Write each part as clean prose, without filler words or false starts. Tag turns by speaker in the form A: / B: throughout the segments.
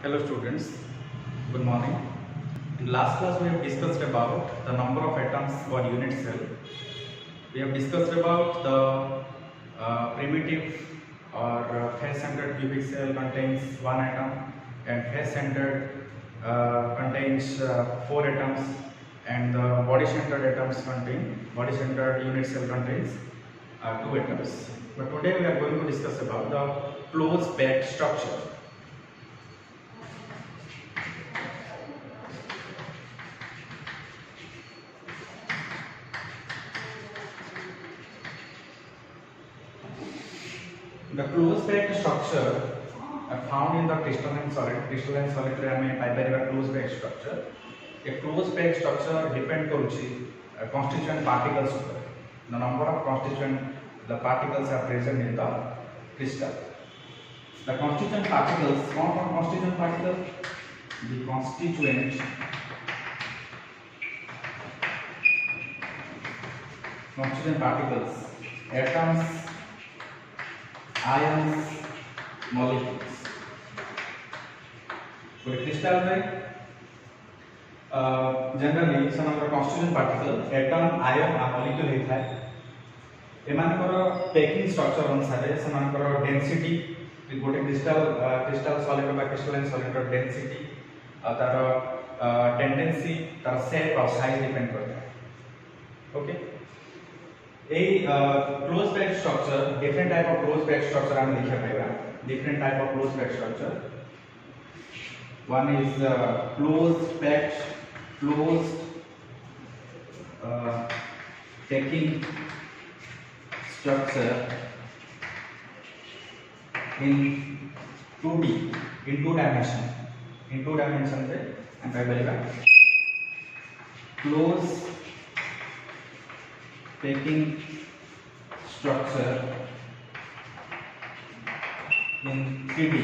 A: Hello students, good morning. In last class we have discussed about the number of atoms per unit cell. We have discussed about the primitive or face-centered cubic cell contains one atom and face-centered contains four atoms, and the body-centered unit cell contains two atoms. But today we are going to discuss about the close-packed structure. The close-packed structure are found in the crystalline solid. Crystalline solid रे हमें Piper close-packed structure. A close-packed structure depend करुची constituent particles ऊपर. The number of the particles are present in the crystal. The constituent particles, कौन constituent particles? The constituent particles, atoms, ions, molecules. For crystal में generally some of the constituent particle, atom, ion, and molecule होता है. एमानकर packing structure अनुसार सेमानकर density गोटे crystal solid बा crystalline solid ର density तार tendency तार shape और size depend करता है. Okay. Close packed structure, different type of close packed structure हमें देखा पाएगा. Different type of close packed structure. One is closed packing structure in 2D, in two dimension. In two dimension पे हम पाएगा close packing structure in 3D.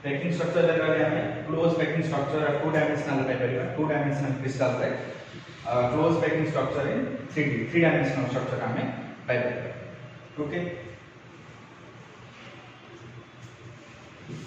A: Packing structure generally हमें close packing structure two dimensional type है, two dimensional crystal है. Close packing structure in 3D, three dimensional structure हमें पाएगा. Okay.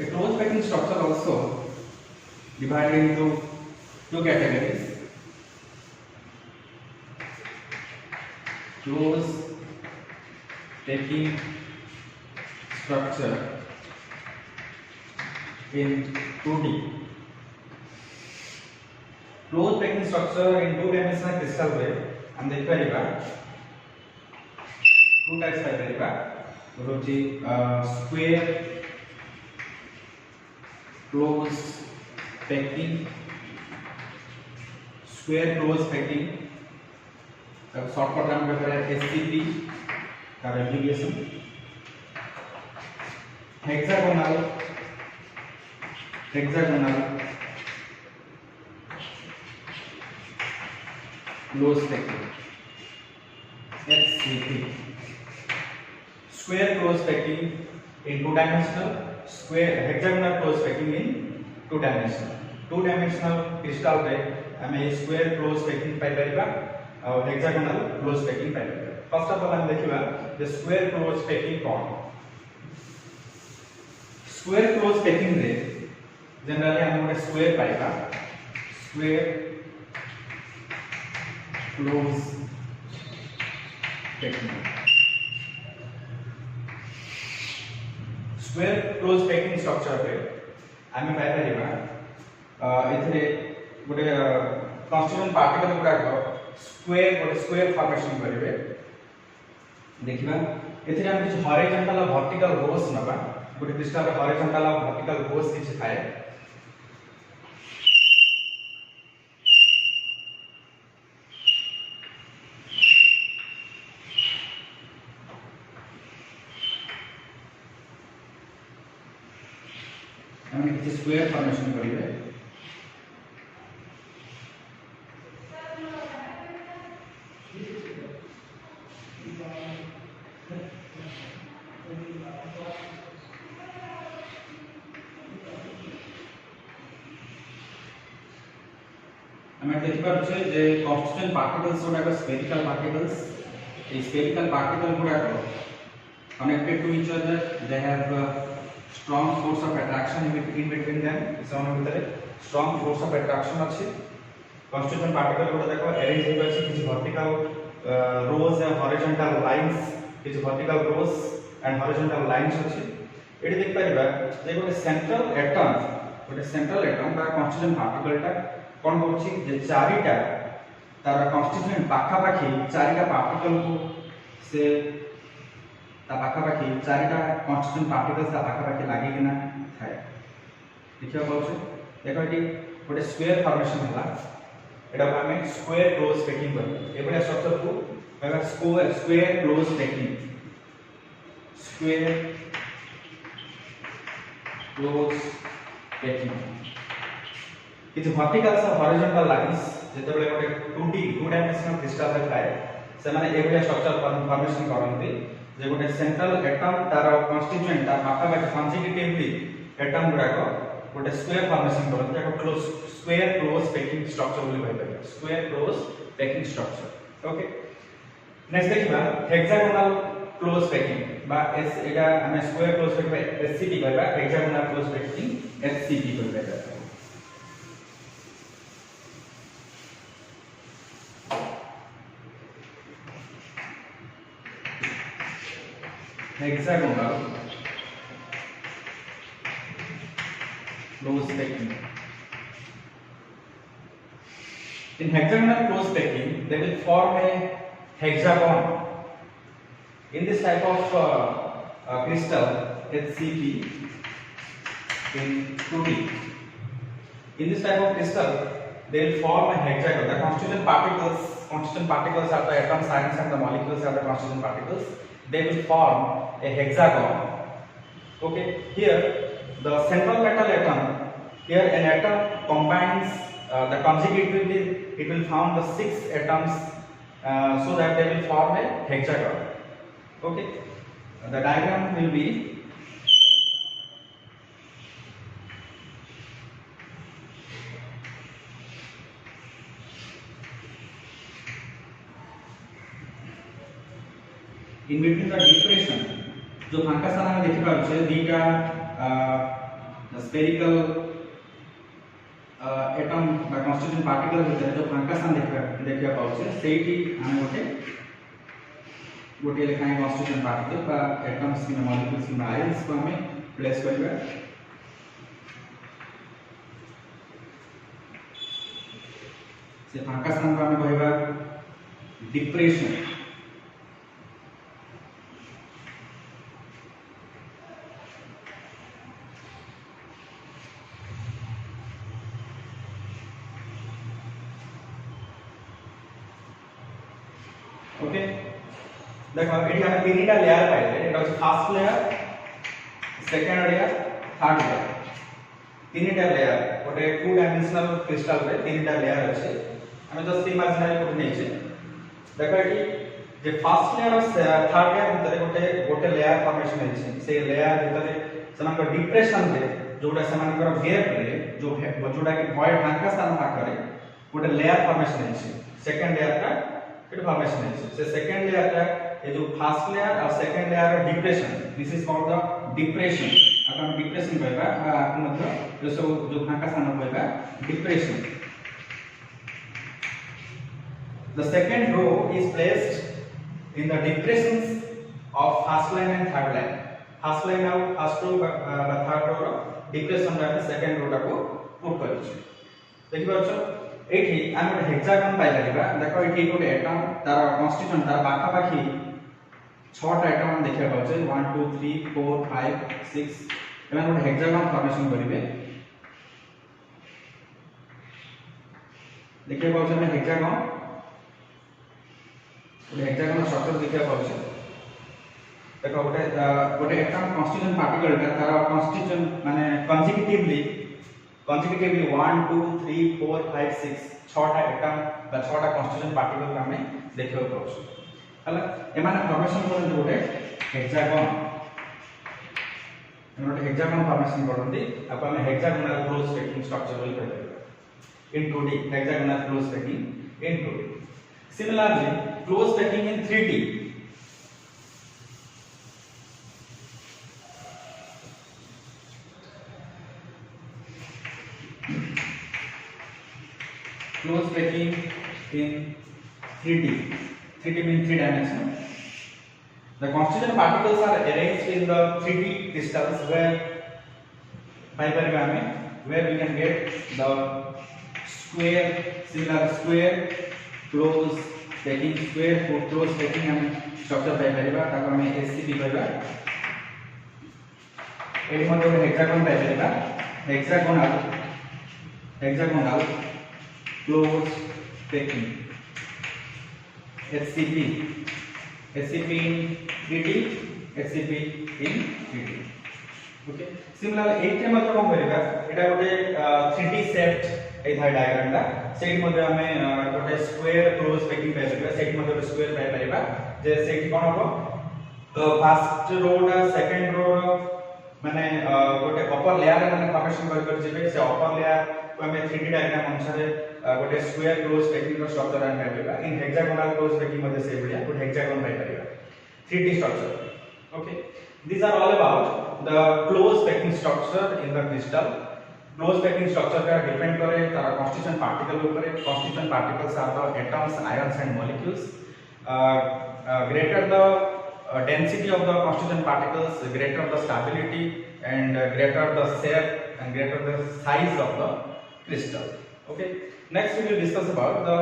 A: A close packing structure also divided into two categories. Close packing structure in 2D. Close packing structure in two dimensional crystal way हम देख पाएगा two types पाएगा. रोची square close packing, square close packing. Shortcut नाम क्या है SCP का application. Hexagonal close packing HCP. Square close packing in two dimensional, square hexagonal close packing in two dimensional. Two dimensional crystal रे हमें square close packing पाई परिबा और hexagonal close packing पाई परिबा. फर्स्ट ऑफ ऑल हम देखिबा जे स्क्वायर क्लोज पैकिंग कोन. स्क्वायर क्लोज पैकिंग रे जनरली हम गोटे स्क्वायर पाइबा. Square close packing, square close packing structure रे हम पाई परिबा एथरे गोटे कन्स्टिट्यूएंट पार्टिकल गुडा स्क्वायर फॉर्मेशन करेंगे. देखिबा एथरे हम किछ हॉरिजॉन्टल और वर्टिकल रोज नबा. गोटे क्रिस्टल हॉरिजॉन्टल और वर्टिकल रोज किछ थाए. हम किछ स्क्वायर फॉर्मेशन करेंगे. हमें देखि पारुछे जे कन्स्टिट्यूएंट पार्टिकल्स गुडा स्फेरिकल पार्टिकल्स. ए स्फेरिकल पार्टिकल गुडा connected to each other. They have strong force of attraction in between them ସେମାନଙ୍କ ଭିତରେ strong force of attraction ଅଛି constituent particle गुड़ा देखो arrange हो अछि किछि vertical rows and horizontal lines किछि vertical rows and horizontal lines अछि एठी देख परिबा जे गोटे सेंट्रल एटम बा constituent particle टा कोन होछि जे चारिटा तार constituent पाखा पाखी चारिटा पार्टिकल को से ता पाखा पाखी चारिटा constituent particles ता पाखा पाखी लागि किना थाए देखियो पाउछ देखो एटी गोटे स्क्वायर फॉर्मेशन हला एटा हमें स्क्वायर क्लोज पैकिंग कर एबडा स्ट्रक्चर को कहबा स्क्वायर क्लोज पैकिंग किछि वर्टिकल से हॉरिजॉन्टल लाइंस जेतेबेले गोटे 2D 2 डायमेंशनल क्रिस्टल रे थाए से माने एबडा स्ट्रक्चर फॉर्मेशन करंती जे गोटे सेंट्रल एटम तार कॉन्स्टिट्यूएंट तार पाखा पाखी कॉन्जिक्यूटिवली एटम गुडा को गोटे स्क्वायर फॉर्मेशन करंती जाको close square close packing structure बोली कहबे square close packing structure okay next देखिबा हेक्सागोनल क्लोज पैकिंग बा एस एटा हमें स्क्वायर क्लोज पैकिंग एससीपी कहबा हेक्सागोनल क्लोज पैकिंग एससीपी कहबा hexagonal close packing. In hexagonal close packing, they will form a hexagon. In this type of crystal HCP in 2D, in this type of crystal, they will form a hexagon. The constituent particles are the atoms, ions, and the molecules are the constituent particles. They will form a hexagon. Okay, here the central metal atom, here an atom combines the consecutively it will form the 6 atoms so that they will form a hexagon. Okay, the diagram will be in between the depression जो फांका सारा में देखि पाउछे दीटा spherical atom बा constituent particle भीतर जो फांका सारा देखिया पाउछे सेठी हम गोटे लेखाय कॉन्स्टिट्यूएंट पार्टिकल बा एटम्स की मॉलिक्यूल्स की आयंस को हमें प्लेस करबा से फांका सारा को हमें कहबा डिप्रेशन ओके देखो एठी हम तीनटा लेयर पाइले एटा होछ first layer second layer third layer तीनटा लेयर गोटे 2 डायमेंशनल क्रिस्टल रे तीनटा लेयर अछि हम जस्ट इमेजिनरी कोड नै छै देखो एठी जे फर्स्ट लेयर और थर्ड लेयर भीतर गोटे लेयर फॉर्मेशन अछि से लेयर भीतर समान को डिप्रेशन रे जोटा समान को गैप रे जो जोटा कि वॉइड फांका स्थान पाखरे गोटे लेयर फॉर्मेशन अछि सेकंड लेयर का इट फॉर्मेशन है से सेकंड लेयर का ये जो फर्स्ट लेयर और सेकंड लेयर का depression this is called the depression अपन डिप्रेशन कहबा आपन मतलब जो सब जो फांका स्थान कहबा depression the second row is placed in the depressions of first line and third line first line और first row third row depression रा सेकंड रो टा को पुट करछि देखि पाछो एठी हम गोटे हेक्सागन पाइ परिबा देखो एठी गोटे एटम तार कॉन्स्टिट्यूएंट तार पाखा पाखी 6 टा एटम हम देखिया पाउछे 1 2 3 4 5 6 एमन गोटे हेक्सागन फॉर्मेशन करिवे देखिया पाउछे हम हेक्सागन स्ट्रक्चर देखिया पाउछे देखो गोटे एटम कॉन्स्टिट्यूएंट पार्टिकल तार कॉन्स्टिट्यूएंट माने consecutively 1 2 3 4 5 6 छटा एटम बा छटा कॉन्स्टिट्यूएंट पार्टिकल का हमें देखियो पाउछ हला एमाने फॉर्मेशन करन गोटे हेक्सागन फॉर्मेशन करनती आप हमें हेक्सागोनल क्लोज पैकिंग स्ट्रक्चर बोल कहबे इन 2D hexagonal close packing in 2D similarly close packing in 3D close packing in 3D. 3D means 3 dimension. The constituent particles are arranged in the 3D crystals where where we can get the square, similar square close packing, square close packing and structure पाइपरिबा ताको हमें SCP कहबा. एटी मध्ये गोटे hexagon पाइपरिबा. hexagonal close packing SCP in 3D, SCP in 3D. Okay similar एटे मध्ये कोन करिबा एटा गोटे 3D सेट ए थाय डायग्राम दा सेट मध्ये हमें गोटे स्क्वायर क्लोज पैकिंग पाइ परिबा. सेट मध्ये गोटे स्क्वायर पाइ परिबा जे सेट कोन हो तो फर्स्ट रो ना सेकंड रो माने गोटे अपर लेयर माने फॉर्मेशन कर जेबे से अपर लेयर को हमें 3D डायग्राम अनुसार गोटे स्क्वायर क्लोज पैकिंग रो स्ट्रक्चर आन पाइ परिबा. इन हेक्सागोनल क्लोज पैकिंग मध्ये से बढिया गोटे hexagon pi परिबा 3D structure. Okay, these are all about the close packing structure in the crystal. Close packing structure का depend करे तारा constituent particle ऊपर. Constituent particles are the atoms, ions and molecules. Greater the density of the constituent particles, greater the stability and greater the shape and greater the size of the crystal. Okay, next we will discuss about the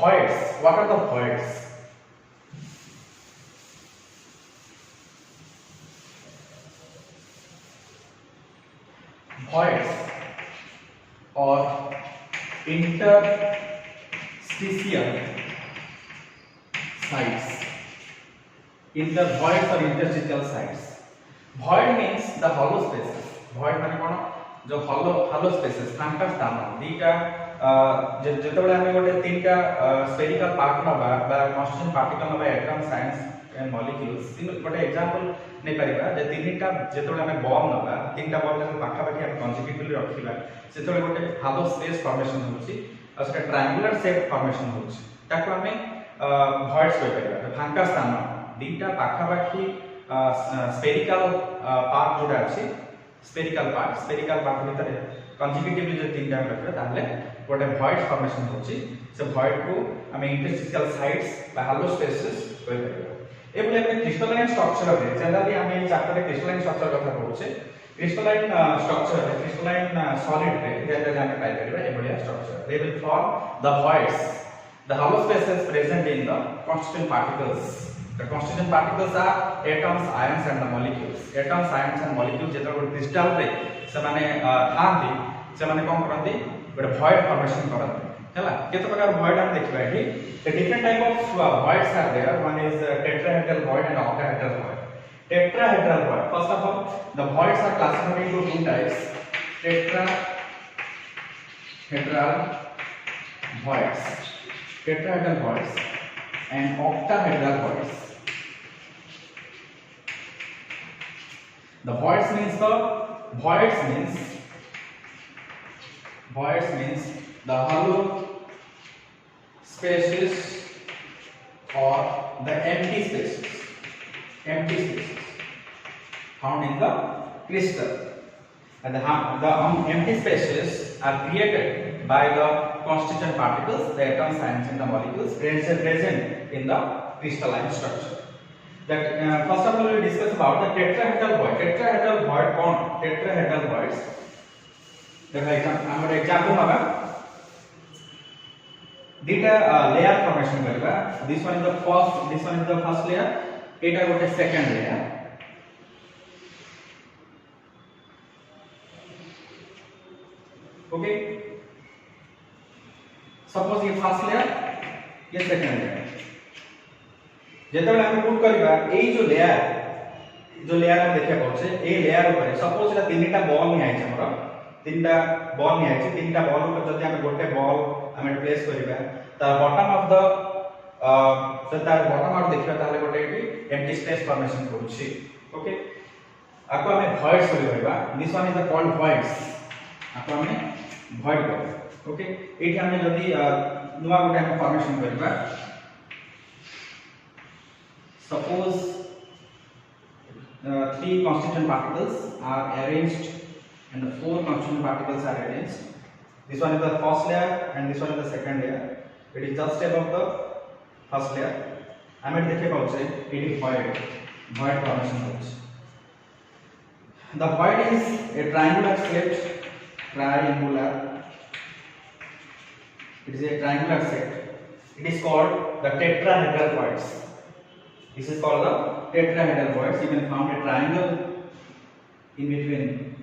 A: voids. What are the voids? Voids or interstitial sites. In the voids or interstitial sites. Void means the hollow spaces. Void माने कोन जो hollow spaces फांका स्थान दीटा जेतेबेले हमें गोटे तीनटा spherical part नबा बा constituent particle नबा atoms, ions and molecules. गोटे एग्जांपल नै परिबा जे तीनटा जेतेबेले हमें बॉल नबा तीनटा बॉल जे पाखा पाखी हम कंसेक्युटिवली रखिबा सेतेबेले गोटे hollow space formation होछि और सेटा ट्रायंगुलर शेप formation होछि ताको हमें voids कहि परिबा. फांका स्थान दीटा पाखा पाखी स्फेरिकल पार्ट जोडा अछि स्फेरिकल पार्ट भीतर कंसेक्युटिवली जे तीनटा रखबा ताले गोटे void formation होछि. से void को हमें interstitial sites बा hollow spaces कहि परिबा. एबले हम क्रिस्टलाइन स्ट्रक्चर रे जनरली हम ए चैप्टर क्रिस्टलाइन स्ट्रक्चर कथा कहउछे. क्रिस्टलाइन स्ट्रक्चर क्रिस्टलाइन सॉलिड रे जेते जाने पाइ परिबा एबलिया structure. They will form the voids, the hollow spaces present in the constituent particles. The constituent particles are atoms, ions and the molecules. Atoms, ions and molecules जेते crystal रे से माने थांती से माने कोन करंती गोटे void formation करंती. हैला केते प्रकार void हम देखबा एठी. The different type of voids are there. One is tetrahedral void and octahedral void. Tetrahedral void. First of all, the voids are classified into two types: tetrahedral voids, and octahedral voids. The voids means the hollow spaces or the empty spaces found in the crystal. And the empty spaces are created by the constituent particles, the atoms, ions and the molecules present in the crystalline structure. That first of all we will discuss about the tetrahedral void. Tetrahedral voids. Our example naba dita layer formation kariba. This one is the first layer, eta gote second layer. Okay, suppose ये first layer, ये second layer. जेतेबेले हम put करिबा एई जो layer हम देखा पछे a layer ऊपर suppose एटा तीनटा बॉल नि आइछ हमर तीनटा बॉल ऊपर जदि हम गोटे बॉल हम प्लेस करिबा त bottom of the bottom out देखिबा ताले गोटे एटी एम्प्टी स्पेस फॉर्मेशन करूछि. ओके, आको हमें voids करिबा. This one is the called voids. आको हमें void कर. ओके, एठी हम जदि नुवा गोटे हम फॉर्मेशन करिबा. Suppose three constituent particles are arranged and the four constituent particles are arranged This one is the first layer and this one is the second layer. It is just above the first layer. आमे देखे पाउछे it void formation होछ. The void is a triangular shaped It is a triangular set. It is called the tetrahedral voids. This is called the tetrahedral voids. You can found a triangle in between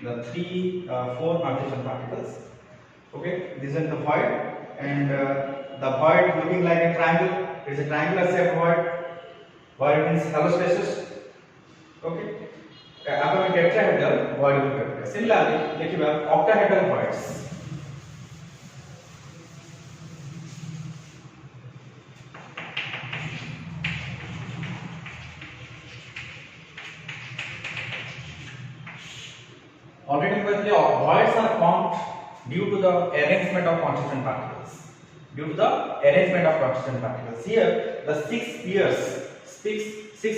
A: the four partition particles. Okay, this is the void, and the void looking like a triangle. It is a triangular shaped void. Void means hollow spaces. Okay, अब हम tetrahedral void को करते हैं. Similarly, देखिए आप octahedral voids. Already voids are formed due to the arrangement of constituent particles. Here, the six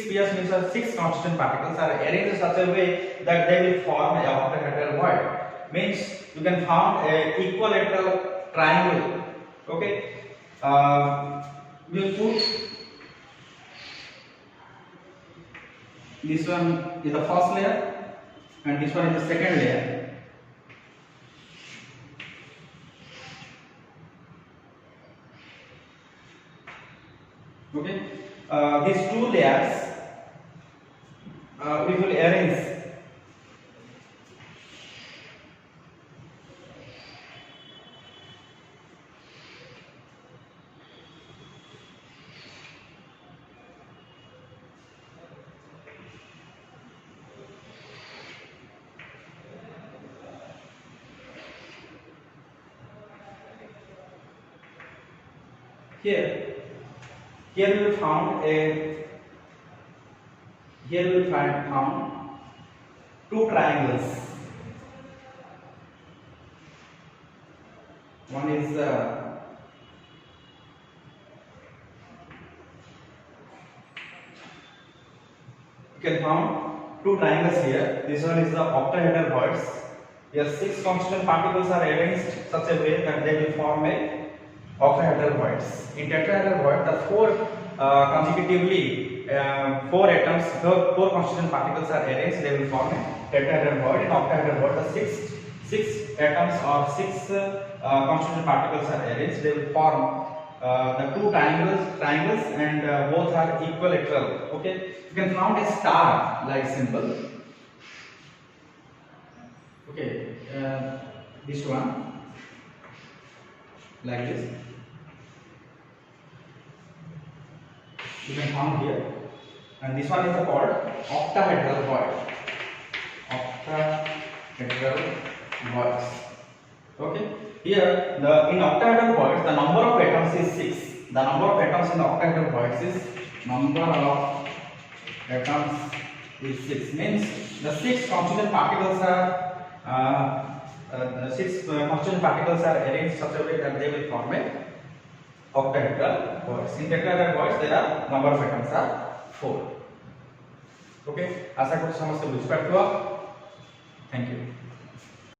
A: pairs means the six constituent particles are arranged in such a way that they will form a octahedral void. Means you can form a equilateral triangle. Okay, we'll put this one is the first layer. And this one is the second layer. Okay, these two layers we will arrange here we will found two triangles. One is you can found two triangles here. This one is the octahedral voids. Here six constituent particles are arranged such a way that they will form a octahedral voids. In tetrahedral void, the four consecutively four constituent particles are arranged. They will form a tetrahedral void. In octahedral void, the six atoms or six constituent particles are arranged. They will form the two triangles, and both are equilateral. Okay, you can found a star-like symbol. Okay, this one like this. You can found here, and this one is called octahedral void. Octahedral voids. Okay. Here, in octahedral voids, the number of atoms is 6. The number of atoms in the octahedral voids is 6. Means the six constituent particles are arranged such a way that they will form a octahedral voids. In tetrahedral voids, there are number of atoms are 4. Okay. आशा करूँ समस्त बुझी पारथिबो. Thank you.